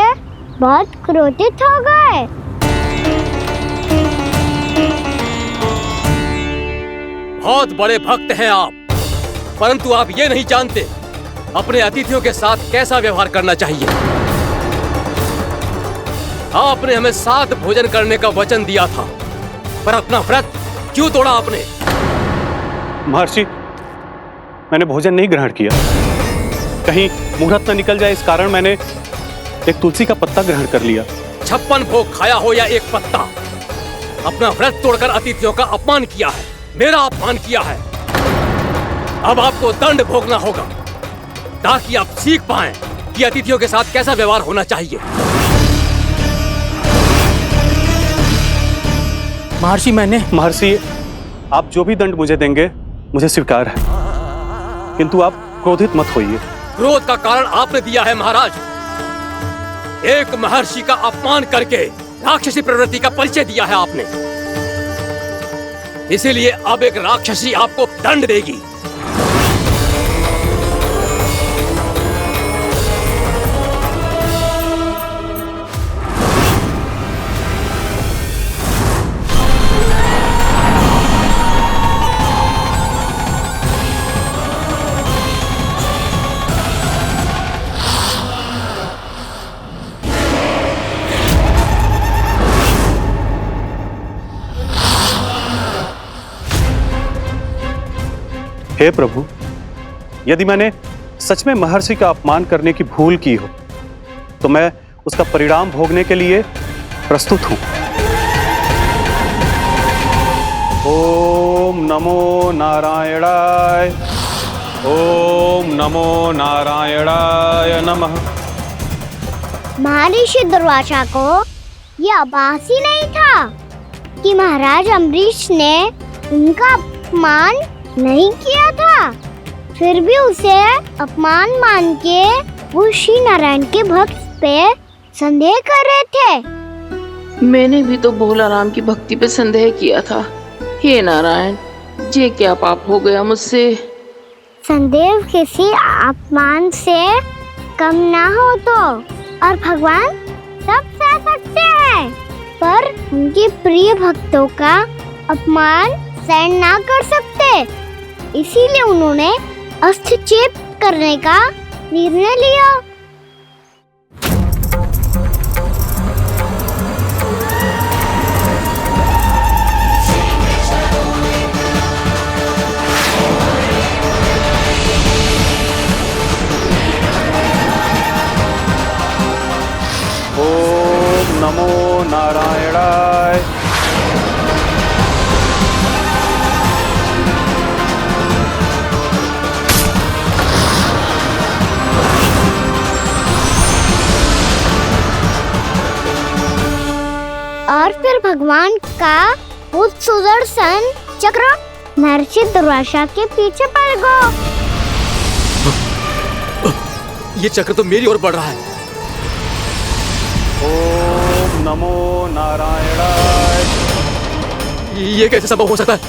बहुत क्रोधित हो गए। बहुत बड़े भक्त हैं आप। परंतु आप ये नहीं जानते अपने अतिथियों के साथ कैसा व्यवहार करना चाहिए। आपने हमें साथ भोजन करने का वचन दिया था, पर अपना व्रत क्यों तोड़ा आपने? महर्षि, मैंने भोजन नहीं ग्रहण किया। कहीं मुहूर्त न निकल जाए इस कारण मैंने एक तुलसी का पत्ता ग्रहण कर लिया। 56 भोग खाया हो या एक पत्ता, अपना व्रत तोड़कर अतिथियों का अपमान किया है, मेरा अपमान किया है। अब आपको दंड भोगना होगा ताकि आप सीख पाएं कि अतिथियों के साथ कैसा व्यवहार होना चाहिए। महर्षि, आप जो भी दंड मुझे देंगे मुझे स्वीकार है, किंतु आप क्रोधित मत होइए। क्रोध का कारण आपने दिया है महाराज। एक महर्षि का अपमान करके राक्षसी प्रवृत्ति का परिचय दिया है आपने, इसीलिए अब एक राक्षसी आपको दंड देगी। हे प्रभु, यदि मैंने सच में महर्षि का अपमान करने की भूल की हो तो मैं उसका परिणाम भोगने के लिए प्रस्तुत हूं। ओम नमो नारायणाय, ओम नमो नारायणाय नमः। महर्षि दुर्वासा को यह आभास ही नहीं था कि महाराज अम्बरीश ने उनका अपमान नहीं किया था, फिर भी उसे अपमान मान के वो श्री नारायण के भक्त पे संदेह कर रहे थे। मैंने भी तो भोला राम की भक्ति पे संदेह किया था। हे नारायण, ये क्या पाप हो गया मुझसे? संदेह किसी अपमान से कम ना हो तो, और भगवान सब सह सकते हैं, पर उनके प्रिय भक्तों का अपमान सहन ना कर सकते, इसीलिए उन्होंने अस्थिचेप करने का निर्णय लिया। ओम नमो नारायणाय। और फिर भगवान का वो सुदर्शन चक्र महर्षि दुर्वासा के पीछे पड़ गया। ये चक्र तो मेरी ओर बढ़ रहा है। ओम नमो नारायणाय। ये कैसे संभव हो सकता है?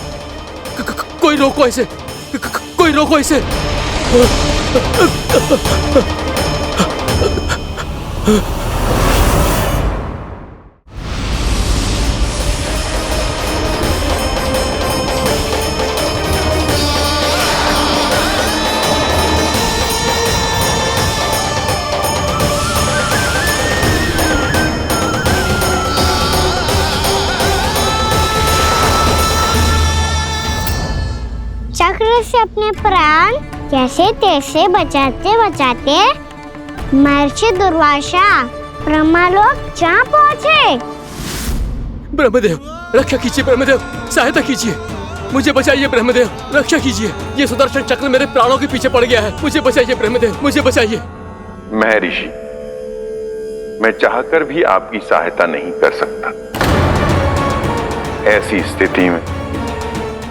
कोई रोको इसे, कोई रोको इसे। चक्र से अपने प्राण कैसे तैसे बचाते बचाते महर्षि दुर्वासा ब्रह्मलोक जहाँ पहुँचे। ब्रह्मदेव, रक्षा कीजिए ब्रह्मदेव, सहायता कीजिए, मुझे बचाइए ब्रह्मदेव, रक्षा कीजिए। ये सुदर्शन चक्र मेरे प्राणों के पीछे पड़ गया है, मुझे बचाइए ब्रह्मदेव, मुझे बचाइए। महर्षि, मैं चाहकर भी आपकी सहायता नहीं कर सकता। ऐसी स्थिति में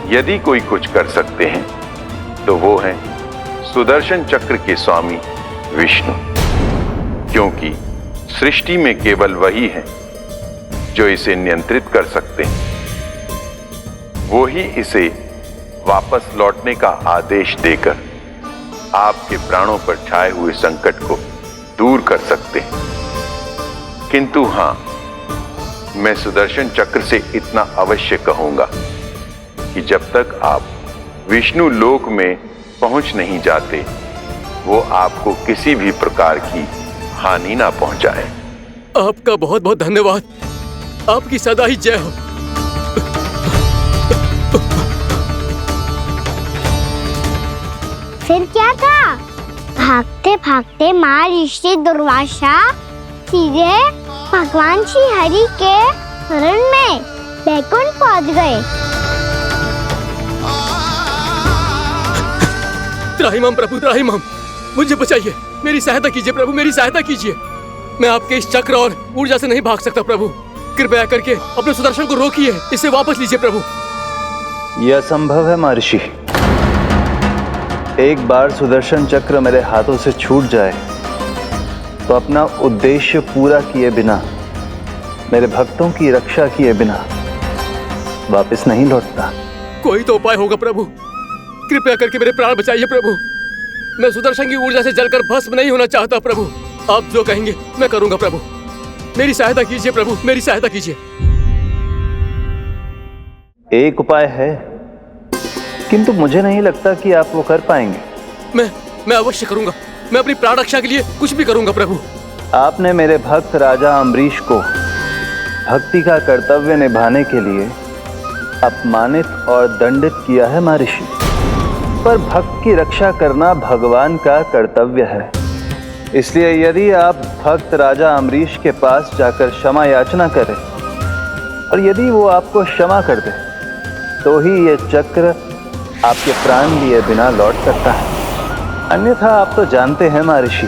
यदि कोई कुछ कर सकते हैं तो वो है सुदर्शन चक्र के स्वामी विष्णु, क्योंकि सृष्टि में केवल वही है जो इसे नियंत्रित कर सकते हैं। वो ही इसे वापस लौटने का आदेश देकर आपके प्राणों पर छाए हुए संकट को दूर कर सकते हैं। किंतु हां, मैं सुदर्शन चक्र से इतना अवश्य कहूंगा कि जब तक आप विष्णु लोक में पहुंच नहीं जाते, वो आपको किसी भी प्रकार की हानि ना पहुंचाए। आपका बहुत बहुत धन्यवाद। आपकी सदा ही जय हो। फिर क्या था? भागते भागते महर्षि दुर्वासा सीधे भगवान श्री हरि के शरण में बैकुंठ पहुंच गए। त्राहिमाम प्रभु, त्राहिमाम, मुझे बचाइए, मेरी सहायता कीजिए प्रभु, मेरी सहायता कीजिए। मैं आपके इस चक्र और ऊर्जा से नहीं भाग सकता प्रभु। कृपया करके अपने सुदर्शन को रोकिए, इसे वापस लीजिए प्रभु। यह असंभव है महर्षि। एक बार सुदर्शन चक्र मेरे हाथों से छूट जाए तो अपना उद्देश्य पूरा किए बिना, मेरे भक्तों की रक्षा किए बिना वापस नहीं लौटता। कोई तो उपाय होगा प्रभु, कृपया करके मेरे प्राण बचाइए प्रभु। मैं सुदर्शन की ऊर्जा से जलकर भस्म नहीं होना चाहता प्रभु। आप जो कहेंगे मैं करूंगा प्रभु। मेरी सहायता कीजिए प्रभु, मेरी सहायता कीजिए। एक उपाय है, किंतु मुझे नहीं लगता कि आप वो कर पाएंगे। मैं अवश्य करूंगा। मैं अपनी प्राण रक्षा के लिए कुछ भी करूंगा प्रभु। आपने मेरे भक्त राजा अम्बरीश को भक्ति का कर्तव्य निभाने के लिए अपमानित और दंडित किया है महर्षि, पर भक्त की रक्षा करना भगवान का कर्तव्य है। इसलिए यदि आप भक्त राजा अम्बरीश के पास जाकर क्षमा याचना करें और यदि वो आपको क्षमा कर दे तो ही ये चक्र आपके प्राण लिए बिना लौट सकता है। अन्यथा आप तो जानते हैं महर्षि,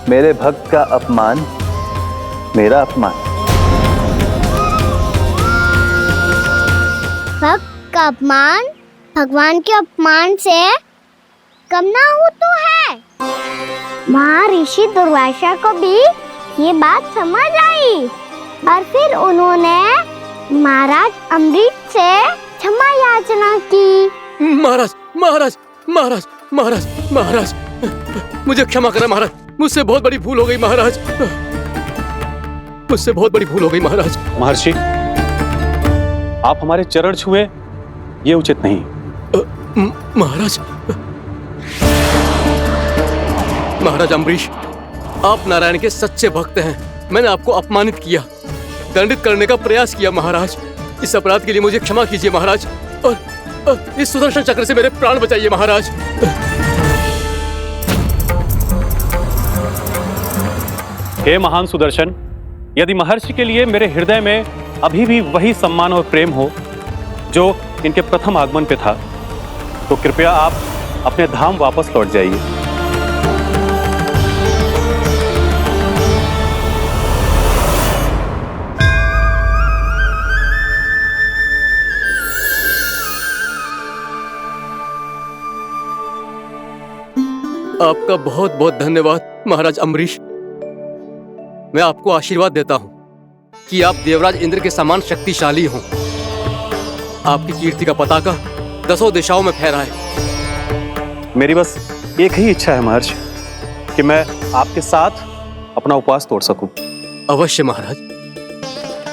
मेरे भक्त का अपमान मेरा अपमान। भक्त का अपमान भगवान के अपमान से कम ना हो तो है। महर्षि दुर्वासा को भी ये बात समझ आई और फिर उन्होंने महाराज अम्बरीश से क्षमा याचना की। महाराज महाराज महाराज महाराज महाराज, मुझे क्षमा करें महाराज, मुझसे बहुत बड़ी भूल हो गई महाराज, मुझसे बहुत बड़ी भूल हो गई महाराज। महर्षि, आप हमारे चरण छुए ये उचित नहीं। महाराज, महाराज अम्बरीश, आप नारायण के सच्चे भक्त हैं। मैंने आपको अपमानित किया, दंडित करने का प्रयास किया महाराज। इस अपराध के लिए मुझे क्षमा कीजिए महाराज, और इस सुदर्शन चक्र से मेरे प्राण बचाइए महाराज। हे महान सुदर्शन, यदि महर्षि के लिए मेरे हृदय में अभी भी वही सम्मान और प्रेम हो जो इनके प्रथम आगमन पे था, तो कृपया आप अपने धाम वापस लौट जाइए। आपका बहुत बहुत धन्यवाद महाराज अम्बरीश। मैं आपको आशीर्वाद देता हूं कि आप देवराज इंद्र के समान शक्तिशाली हों। आपकी कीर्ति का पताका 10 दिशाओं में फहराए। मेरी बस एक ही इच्छा है महर्षि, कि मैं आपके साथ अपना उपवास तोड़ सकूं। अवश्य महाराज,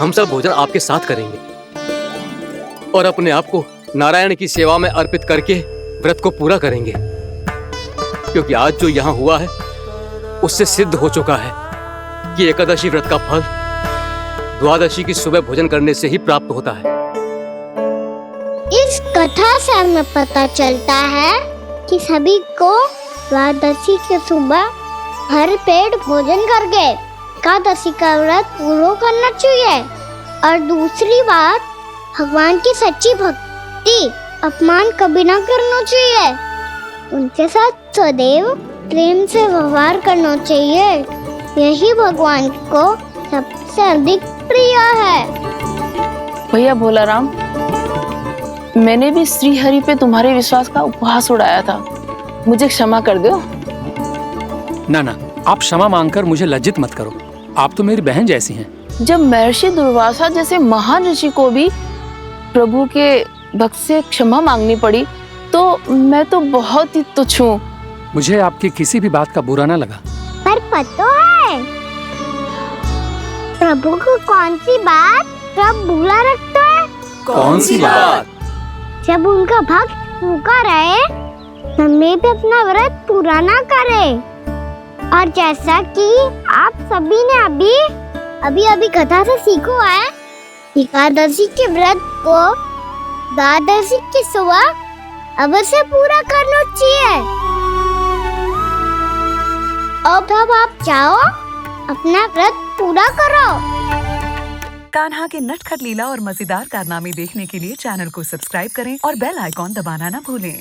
हम सब भोजन आपके साथ करेंगे और अपने आप को नारायण की सेवा में अर्पित करके व्रत को पूरा करेंगे, क्योंकि आज जो यहाँ हुआ है उससे सिद्ध हो चुका है कि एकादशी व्रत का फल द्वादशी की सुबह भोजन करने से ही प्राप्त होता है। इस कथा से हमें पता चलता है कि सभी को द्वादशी के सुबह भर पेट भोजन करके एकादशी का व्रत पूरा करना चाहिए। और दूसरी बात, भगवान की सच्ची भक्ति अपमान कभी ना करना चाहिए। उनके साथ सदैव प्रेम से व्यवहार करना चाहिए। यही भगवान को सबसे अधिक प्रिय है। भैया भोलाराम, मैंने भी श्री हरि पे तुम्हारे विश्वास का उपहास उड़ाया था, मुझे क्षमा कर दो। ना ना, आप क्षमा मांगकर मुझे लज्जित मत करो, आप तो मेरी बहन जैसी हैं। जब महर्षि दुर्वासा जैसे महान ऋषि को भी प्रभु के भक्त से क्षमा मांगनी पड़ी, तो मैं तो बहुत ही तुच्छ हूँ। मुझे आपकी किसी भी बात का बुरा ना लगा। पर पता है प्रभु को कौन सी बात कब बुरा रखता है? कौन सी बात? जब उनका भक्त भूखा रहे, समय पे अपना व्रत पूरा ना करे। और जैसा कि आप सभी ने अभी कथा से सीखो है, एकादशी के व्रत को द्वादशी की सुबह अवश्य पूरा करना चाहिए। अब आप चाहो अपना व्रत पूरा करो। कान्हा के नटखट लीला और मजेदार कारनामे देखने के लिए चैनल को सब्सक्राइब करें और बेल आइकॉन दबाना ना भूलें।